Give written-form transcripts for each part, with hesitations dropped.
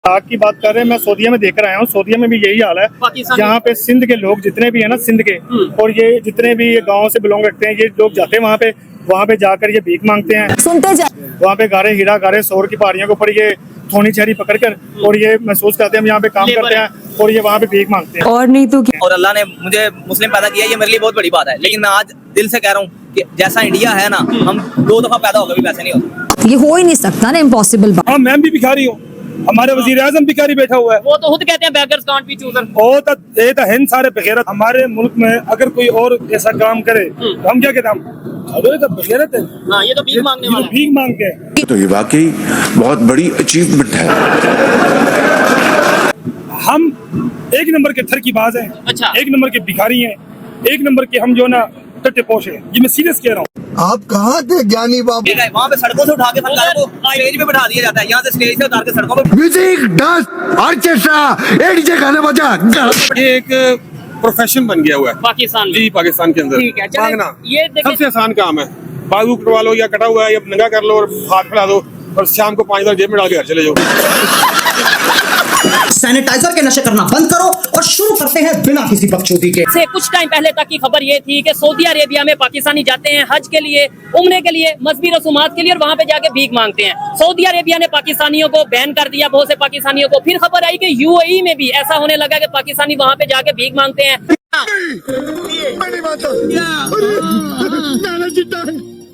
आग की बात कर रहे हैं, मैं सऊदीया में देख कर आया हूँ। सऊदीया में भी यही हाल है। यहाँ पे सिंध के लोग जितने भी है ना, सिंध के और ये जितने भी गांव से बिलोंग रखते हैं, ये लोग जाते हैं वहाँ पे जाकर ये भीख मांगते हैं। सुनते जा वहाँ पे गारे हीरा गारे सोर की पहाड़ियों के ऊपर ये थोनी छहरी पकड़ कर और ये महसूस करते हैं हम यहाँ पे काम करते हैं और ये वहाँ पे भीख मांगते हैं। और नहीं तो क्या। और अल्लाह ने मुझे मुस्लिम पैदा किया, ये मेरे लिए बहुत बड़ी बात है। लेकिन मैं आज दिल से कह रहा हूँ कि जैसा इंडिया है ना, हम 2 दफा पैदा होकर भी वैसे नहीं होते। ये हो ही नहीं सकता ना, इम्पॉसिबल बात। हाँ, मैं भी भिखारी हूँ, हमारे वजीर आजम भिखारी बैठा हुआ है। वो तो खुद कहते हैं beggars can't be choosers। ओ तो हिंद सारे बगैरत। हमारे मुल्क में अगर कोई और ऐसा काम करे तो हम क्या कहते हैं, अरे तो बगैरत है। हाँ, ये तो भीख मांगने ये तो वाला है। भीख मांगते हैं। तो ये वाकई बहुत बड़ी अचीवमेंट है। हम 1 नंबर के ठरकीबाज हैं, अच्छा। 1 नंबर के भिखारी हैं, 1 नंबर के हम जो ना टट्टे पोश हैं। ये मैं सीरियस कह रहा हूँ। आप कहाँ थे ज्ञानी बाबू? ठीक है, वहाँ पे सड़कों से उठा के फनकारों को स्टेज पे बैठा दिया जाता है। यहाँ से स्टेज से उतार के सड़कों पे म्यूजिक, डांस, ऑर्केस्ट्रा, एक डीजे गाना बजा। ये एक प्रोफेशन बन गया हुआ है पाकिस्तान में। जी, पाकिस्तान के अंदर ठीक है, चलें, मांगना ये देखिए- सबसे आसान काम है। बाजू कटवा लो या कटा हुआ है या नंगा कर लो और हाथ फैला दो और शाम को 5 जेब में डाल के घर चले जाओ। सैनिटाइजर के नशे करना बंद करो और शुरू करते हैं बिना किसी बकचोदी के। से कुछ टाइम पहले तक की खबर ये थी कि सऊदी अरेबिया में पाकिस्तानी जाते हैं हज के लिए, उम्रे के लिए, मजहबी रसूमात के लिए और वहाँ पे जाके भीख मांगते हैं। सऊदी अरेबिया ने पाकिस्तानियों को बैन कर दिया, बहुत से पाकिस्तानियों को। फिर खबर आई कि यूएई में भी ऐसा होने लगा कि पाकिस्तानी वहाँ पे जाके भीख मांगते हैं।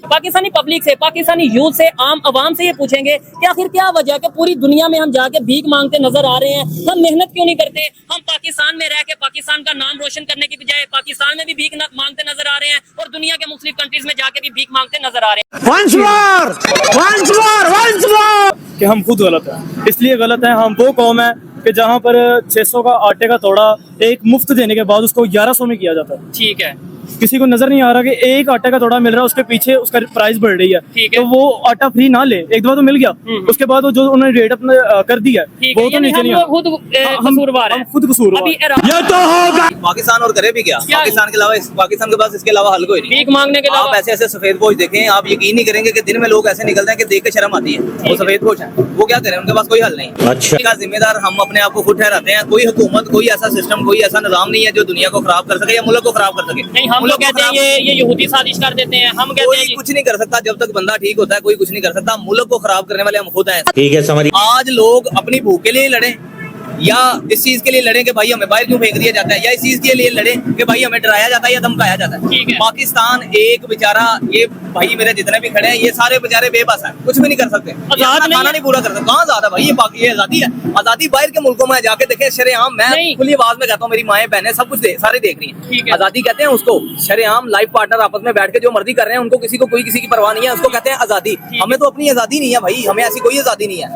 पाकिस्तानी पब्लिक से, पाकिस्तानी यूथ से, आम आवाम से ये पूछेंगे कि आखिर क्या वजह है कि पूरी दुनिया में हम जाके भीख मांगते नजर आ रहे हैं। हम मेहनत क्यों नहीं करते? हम पाकिस्तान में रह के पाकिस्तान का नाम रोशन करने की बजाय पाकिस्तान में भी भीख मांगते नजर आ रहे हैं और दुनिया के मुस्लिम कंट्रीज में जाके भी भीख मांगते नजर आ रहे हैं। कि हम खुद गलत हैं, इसलिए गलत हैं। हम वो कौम है कि जहाँ पर 600 का आटे का तोड़ा एक मुफ्त देने के बाद उसको 1100 में किया जाता है। ठीक है, किसी को नजर नहीं आ रहा कि एक आटे का तोड़ा मिल रहा है, उसके पीछे उसका प्राइस बढ़ रही है। ठीक है। तो वो आटा फ्री ना ले, एक दफा तो मिल गया, उसके बाद वो जो उन्होंने रेट अपना कर दिया ठीक वो है, तो यानी नीचे हम नहीं लोग खुद कसूरवार हैं। हम खुद कसूरवार अभी पाकिस्तान और करे भी क्या? क्या? पाकिस्तान के अलावा पाकिस्तान के पास इसके अलावा हल कोई नहीं। भीख मांगने के आप अलावा ऐसे ऐसे सफेद पोश देखें, आप यकीन नहीं करेंगे कि दिन में लोग ऐसे निकलते हैं कि देख के शर्म आती है। वो सफेद पोश है, वो क्या करें, उनके पास कोई हल नहीं। अच्छा, का जिम्मेदार हम अपने आप को खुद ठहराते हैं। कोई हुकूमत, कोई ऐसा सिस्टम, कोई ऐसा निजाम नहीं है जो दुनिया को खराब कर सके या मुल्क को खराब कर सके। नहीं, हम लोग कहते हैं ये यहूदी साजिश कर देते हैं। हम कहते हैं कोई कुछ नहीं कर सकता जब तक बंदा ठीक होता है, कोई कुछ नहीं कर सकता। मुल्क को खराब करने वाले हम खुद हैं। ठीक है, समझ। आज लोग अपनी भूख के लिए लड़े या इस चीज के लिए लड़े कि भाई हमें बाहर क्यों फेंक दिया जाता है, या इस चीज के लिए लड़े कि भाई हमें डराया जाता है या धमकाया जाता है। ठीक है। पाकिस्तान एक बेचारा, ये भाई मेरे जितने भी खड़े हैं, ये सारे बेचारे बेबस हैं, कुछ भी नहीं कर सकते। आजाद ये अपना नहीं खाना है। नहीं पूरा कर सकते। कहाँ आजाद है भाई? ये आजादी है। आजादी बाहर के मुल्कों में जाके देखें, शरेआम, मैं नहीं। खुली आवाज में कहता हूँ, मेरी माएं बहनें सब कुछ सारे देख रही ठीक है। है। आजादी कहते हैं उसको। शरेआम लाइफ पार्टनर आपस में बैठ के जो मर्जी कर रहे हैं, उनको किसी को कोई किसी की परवाह नहीं है, उसको कहते हैं आजादी। हमें तो अपनी आजादी नहीं है भाई, हमें ऐसी कोई आजादी नहीं है।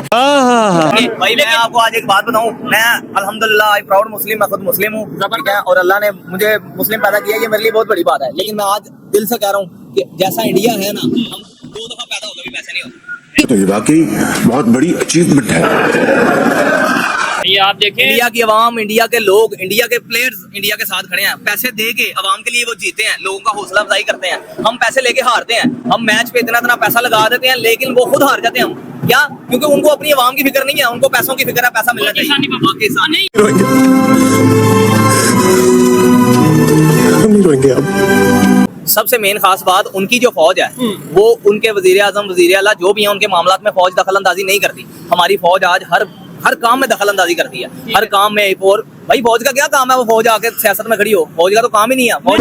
भाई मैं आपको आज एक बात बताऊं, मैं अल्हम्दुलिल्लाह आई प्राउड मुस्लिम, मैं खुद मुस्लिम हूँ, ठीक है, और अल्लाह ने मुझे मुस्लिम पैदा किया, ये मेरे लिए बहुत बड़ी बात है। लेकिन मैं आज दिल से कह रहा हूँ कि जैसा इंडिया है ना, हम 2 दफा पैदा होकर भी वैसे नहीं होते। तो ये वाकई बहुत बड़ी अचीवमेंट है। ये आप देखें, इंडिया की आवाम, इंडिया के लोग, इंडिया के प्लेयर्स इंडिया के साथ खड़े हैं। पैसे दे के आवाम के लिए वो जीते हैं, लोगों का हौसला अफजाई करते हैं। हम पैसे लेके हारते हैं, हम मैच पे इतना पैसा लगा देते हैं, लेकिन वो खुद हार जाते हैं। हम क्या? क्योंकि उनको अपनी आवाम की फिक्र नहीं है, उनको पैसों की फिक्र है, पैसा मिलना चाहिए। पाकिस्तानी हम नहीं रोएंगे अब। सबसे मेन खास बात, उनकी जो फौज है वो उनके वजीर आजम, वजीर आला जो भी है, उनके मामलात में फौज दखल अंदाजी नहीं करती। हमारी फौज आज हर काम में दखल अंदाजी करती है, हर काम में। और भाई फौज का क्या काम है? वो फौज आके सियासत में खड़ी हो, फौज का तो काम ही नहीं है। फौज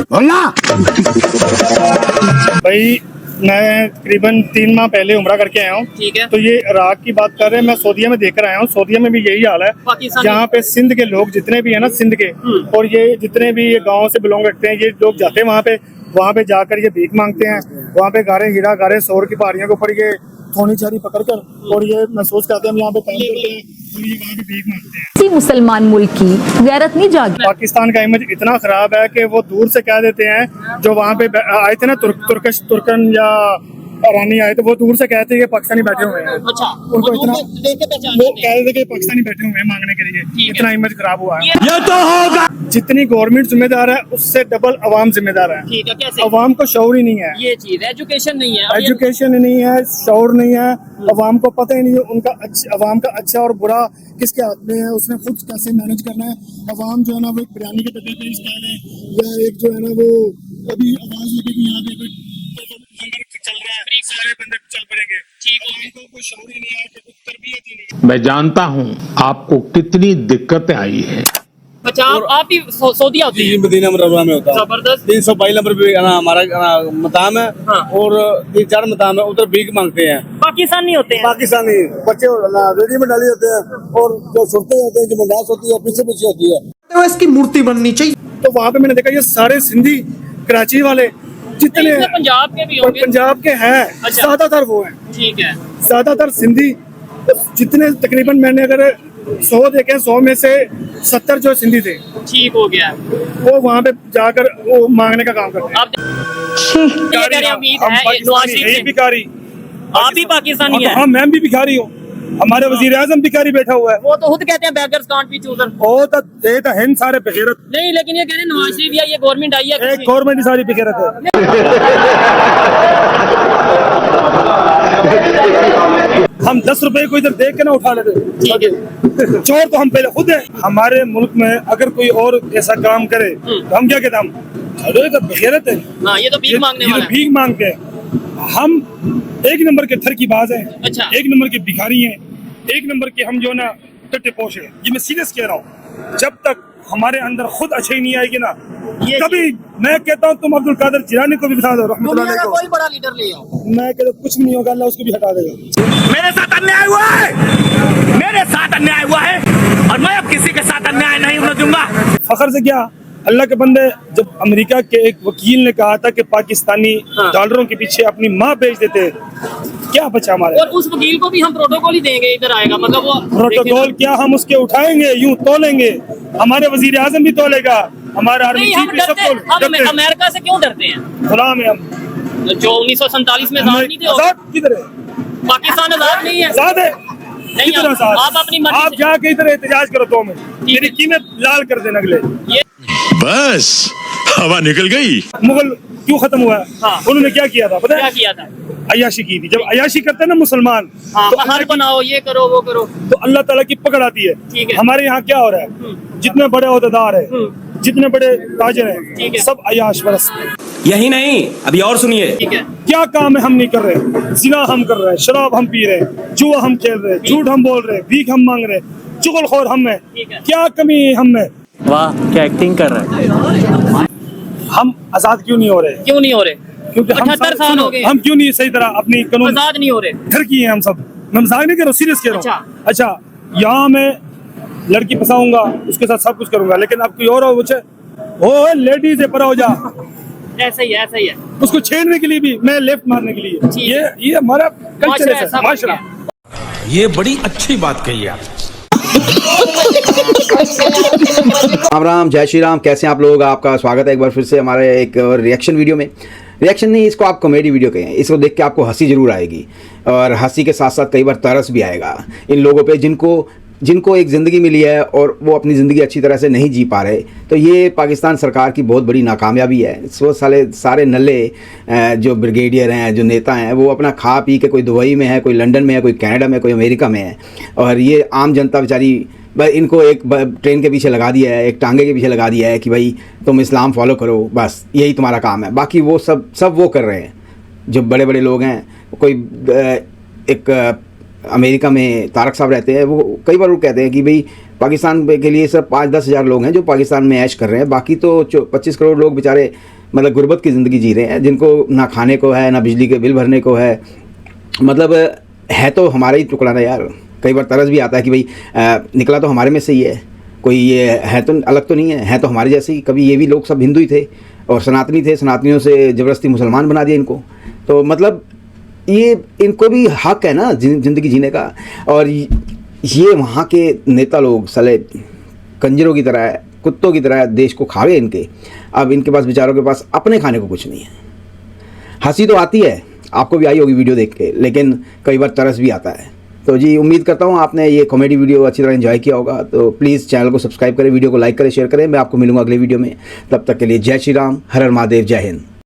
भाई मैं तकरीबन 3 माह पहले उम्रा करके आया हूँ। ठीक है। तो ये इराक की बात कर रहे हैं, मैं सऊदीया में देख कर आया हूँ। सऊदीया में भी यही हाल है। पाकिस्तानी- यहाँ पे सिंध के लोग जितने भी है ना, सिंध के और ये जितने भी ये गांव से बिलोंग रखते हैं, ये लोग जाते हैं वहाँ पे जाकर ये भीख मांगते हैं। वहाँ पे गारे हीरा गारे सोर की पहाड़ियों के ऊपर ये थोनी छहरी पकड़ कर और ये महसूस करते हैं हम यहाँ पे काम करते हैं और ये वहाँ पे भीख मांगते हैं। किसी मुसलमान मुल्क की गैरत नहीं जागी। पाकिस्तान का इमेज इतना खराब है कि वो दूर से कह देते हैं, जो वहाँ पे आए थे ना तुर्कन या ईरानी आए थे, वो दूर से कहते हैं कि पाकिस्तानी बैठे हुए हैं। अच्छा, उनको वो दूर इतना से देख के पहचान वो लेते हैं। कह रहे थे कि पाकिस्तानी बैठे हुए हैं मांगने के लिए, ठीक है। इतना इमेज खराब हुआ है। ये तो होगा जितनी गवर्नमेंट जिम्मेदार है उससे डबल अवाम जिम्मेदार है। ठीक है, कैसे? अवाम को शऊर ही नहीं है, ये चीज एजुकेशन नहीं है। अब ये- एजुकेशन नहीं है, शऊर नहीं है, अवाम को पता ही नहीं है उनका अवाम का अच्छा और बुरा किसके हाथ में है, उसने खुद कैसे मैनेज करना है। अवाम जो है ना वो एक बिरयानी के डब्बे पे स्टाइल है, या एक जो है ना वो अभी आवाज लगेगी यहाँ पे लंगर चल रहा है, सारे बंदे चल पड़ेंगे। ठीक है, उनको कोई शऊर ही नहीं है, कोई तरबियत ही नहीं है। मैं जानता हूं आपको कितनी दिक्कतें आई है। अच्छा, आप भी सऊदी होते हैं? मदीना मुनव्वरा में होता है। जबरदस्त। 322 नंबर पे हमारा मकाम है, हाँ। और 3-4 मकाम है, उधर भीख मांगते हैं पाकिस्तानी होते हैं? पाकिस्तानी बच्चे रेडी में डाली होते हैं, और जो सुरते होते हैं, जो मंडास होती है पीछे पीछे होती है। तो इसकी मूर्ति बननी चाहिए। तो वहाँ पे मैंने देखा ये सारे सिंधी कराची वाले जितने इसमें पंजाब के भी होंगे। पंजाब के हैं, अच्छा। ज्यादातर वो हैं, ठीक है। ज्यादातर सिंधी। जितने तकरीबन मैंने अगर 100 देखे, 100 में से 70 जो सिंधी थे, ठीक हो गया। वो वहाँ पे जाकर वो मांगने का काम करते हैं। आप ये कह रहे हैं, उम्मीद है नवाज शरीफ से। भिखारी, आप भी पाकिस्तानी हैं? हाँ, मैं भी भिखारी हूँ, हमारे वजीर आजम भिखारी बैठा हुआ है। वो तो खुद कहते हैं बेगर्स कांट बी चूजर। ओ तो ये तो हिंद सारे बगैरत, नहीं, लेकिन ये कह रहे हैं नवाज शरीफ या ये गवर्नमेंट आई है एक गवर्नमेंट सारी बगैरत है। हम 10 रुपए को इधर देख के ना उठा लेते, ठीक है। चोर तो हम पहले खुद है। हमारे मुल्क में अगर कोई और ऐसा काम करे तो हम क्या कहते हैं, हम ये तो बगैरत है, हाँ, ये तो भीख मांगने ये वाला तो है। भीख मांगते हैं। हम एक नंबर के थर की बाज है, अच्छा। एक नंबर के भिखारी हैं, एक नंबर के हम जो ना टट्टे पोश है। ये मैं सीरियस कह रहा हूँ, जब तक हमारे अंदर खुद अच्छाई नहीं आएगी ना, ये कभी मैं कहता हूँ तुम अब्दुल कादिर जिलानी को भी बिठा दो, रहमतुल्लाह दुनिया का अलैह को। कोई बड़ा लीडर ले आओ। मैं कहता हूँ कुछ भी नहीं होगा, अल्लाह उसको भी हटा देगा। मेरे साथ अन्याय हुआ है, मेरे साथ अन्याय हुआ है, और मैं अब किसी के साथ अन्याय नहीं होने दूंगा। फखर से क्या, अल्लाह के बंदे, जब अमेरिका के एक वकील ने कहा था कि पाकिस्तानी हाँ। डॉलरों के पीछे अपनी माँ बेच देते हैं, क्या बचा हमारे? और उस वकील को भी हम प्रोटोकॉल ही देंगे, इधर आएगा, मतलब वो प्रोटोकॉल क्या, हम उसके उठाएंगे, यूं तोलेंगे, हमारे वजीर आजम भी तोलेगा, हमारा आर्मी नहीं, चीफ हम भी सब डरते तोले। हम अमेरिका से क्यों डरते हैं? गुलाम है हम, जो 1947 में आजाद नहीं थे, आजाद किधर है? पाकिस्तान आजाद नहीं है। आजाद है, नहीं, किधर आजाद? आप अपनी मर्जी आप से- जाके इधर एहतजाज करो 2 में, मेरी कीमत लाल कर देना अगले। ये बस हवा निकल गई। मुगल क्यों खत्म हुआ है? हाँ। उन्होंने क्या किया था पता क्या है? किया था? अयाशी की थी। जब अयाशी करते हैं ना मुसलमान, हाँ, तो बाहर बनाओ, ये करो, वो करो। तो अल्लाह ताला की पकड़ आती है। ठीक है। हमारे यहाँ क्या हो रहा है, जितने बड़े ओहदेदार है, जितने बड़े ताजर ठीक है। हैं, सब अयाश बरस। यही नहीं, अभी और सुनिए। ठीक है। क्या काम है हम नहीं कर रहे, जिना हम कर रहे हैं, शराब हम पी रहे हैं, जुआ हम खेल रहे हैं, झूठ हम बोल रहे हैं, भीख हम मांग रहे हैं, चुगलखोर हम हैं। ठीक है। क्या कमी है हम में? वाह, क्या एक्टिंग कर रहा है। हम आजाद क्यों नहीं हो रहे? क्यों नहीं हो रहे? क्योंकि हम 78 साल सुनो, हो गए। हम क्यों नहीं सही तरह अपनी कानून आजाद नहीं हो रहे। घर की हैं हम सब। मैं मजाक नहीं कर रहा हूँ, सीरियस कह रहा हूँ। अच्छा, यहाँ मैं लड़की फंसाऊंगा, उसके साथ सब कुछ करूंगा, लेकिन अब कोई और हो, ओ लेडीज है, पर हो जा, ऐसा ही है, ऐसा ही है। उसको छेड़ने के लिए भी, मैं लेफ्ट मारने के लिए, ठीक ये हमारा कल्चर माशरा है, ऐसा माशरा। बन ये बड़ी अच्छी बात कही आप। राम राम, जय श्री राम। कैसे हैं आप लोग? आपका स्वागत है एक बार फिर से हमारे एक रिएक्शन वीडियो में। रिएक्शन नहीं, इसको आप कॉमेडी वीडियो कहें। इसको देख के आपको हंसी जरूर आएगी, और हंसी के साथ साथ कई बार तरस भी आएगा इन लोगों पे जिनको एक ज़िंदगी मिली है और वो अपनी ज़िंदगी अच्छी तरह से नहीं जी पा रहे। तो ये पाकिस्तान सरकार की बहुत बड़ी नाकामयाबी है। वो सारे नल्ले जो ब्रिगेडियर हैं, जो नेता हैं, वो अपना खा पी के कोई दुबई में है, कोई लंदन में है, कोई कनाडा में, कोई अमेरिका में है, और ये आम जनता बेचारी बस इनको एक ट्रेन के पीछे लगा दिया है, एक टांगे के पीछे लगा दिया है कि भाई तुम इस्लाम फॉलो करो, बस यही तुम्हारा काम है। बाकी वो सब वो कर रहे हैं जो बड़े बड़े लोग हैं। कोई एक अमेरिका में तारक साहब रहते हैं, वो कई बार वो कहते हैं कि भाई पाकिस्तान के लिए सब 5-10 हज़ार लोग हैं जो पाकिस्तान में ऐश कर रहे हैं, बाकी तो 25 करोड़ लोग बेचारे मतलब गुर्बत की ज़िंदगी जी रहे हैं, जिनको ना खाने को है, ना बिजली के बिल भरने को है। मतलब है तो हमारा ही टुकड़ा ना यार। कई बार तरस भी आता है कि भाई निकला तो हमारे में से ही है, कोई ये है तो अलग तो नहीं है तो हमारे जैसे ही। कभी ये भी लोग सब हिंदू ही थे और सनातनी थे, सनातनियों से ज़बरदस्ती मुसलमान बना दिया इनको। तो मतलब ये इनको भी हक है ना ज़िंदगी जीने का। और ये वहाँ के नेता लोग साले कंजरों की तरह, कुत्तों की तरह देश को खा गए इनके। अब इनके पास बेचारों के पास अपने खाने को कुछ नहीं है। हंसी तो आती है आपको भी आई होगी वीडियो देख के, लेकिन कई बार तरस भी आता है। तो जी उम्मीद करता हूँ आपने ये कॉमेडी वीडियो अच्छी तरह एंजॉय किया होगा। तो प्लीज़ चैनल को सब्सक्राइब करें, वीडियो को लाइक करें, शेयर करें। मैं आपको मिलूंगा अगले वीडियो में, तब तक के लिए जय श्री राम, हर हर महादेव, जय हिंद।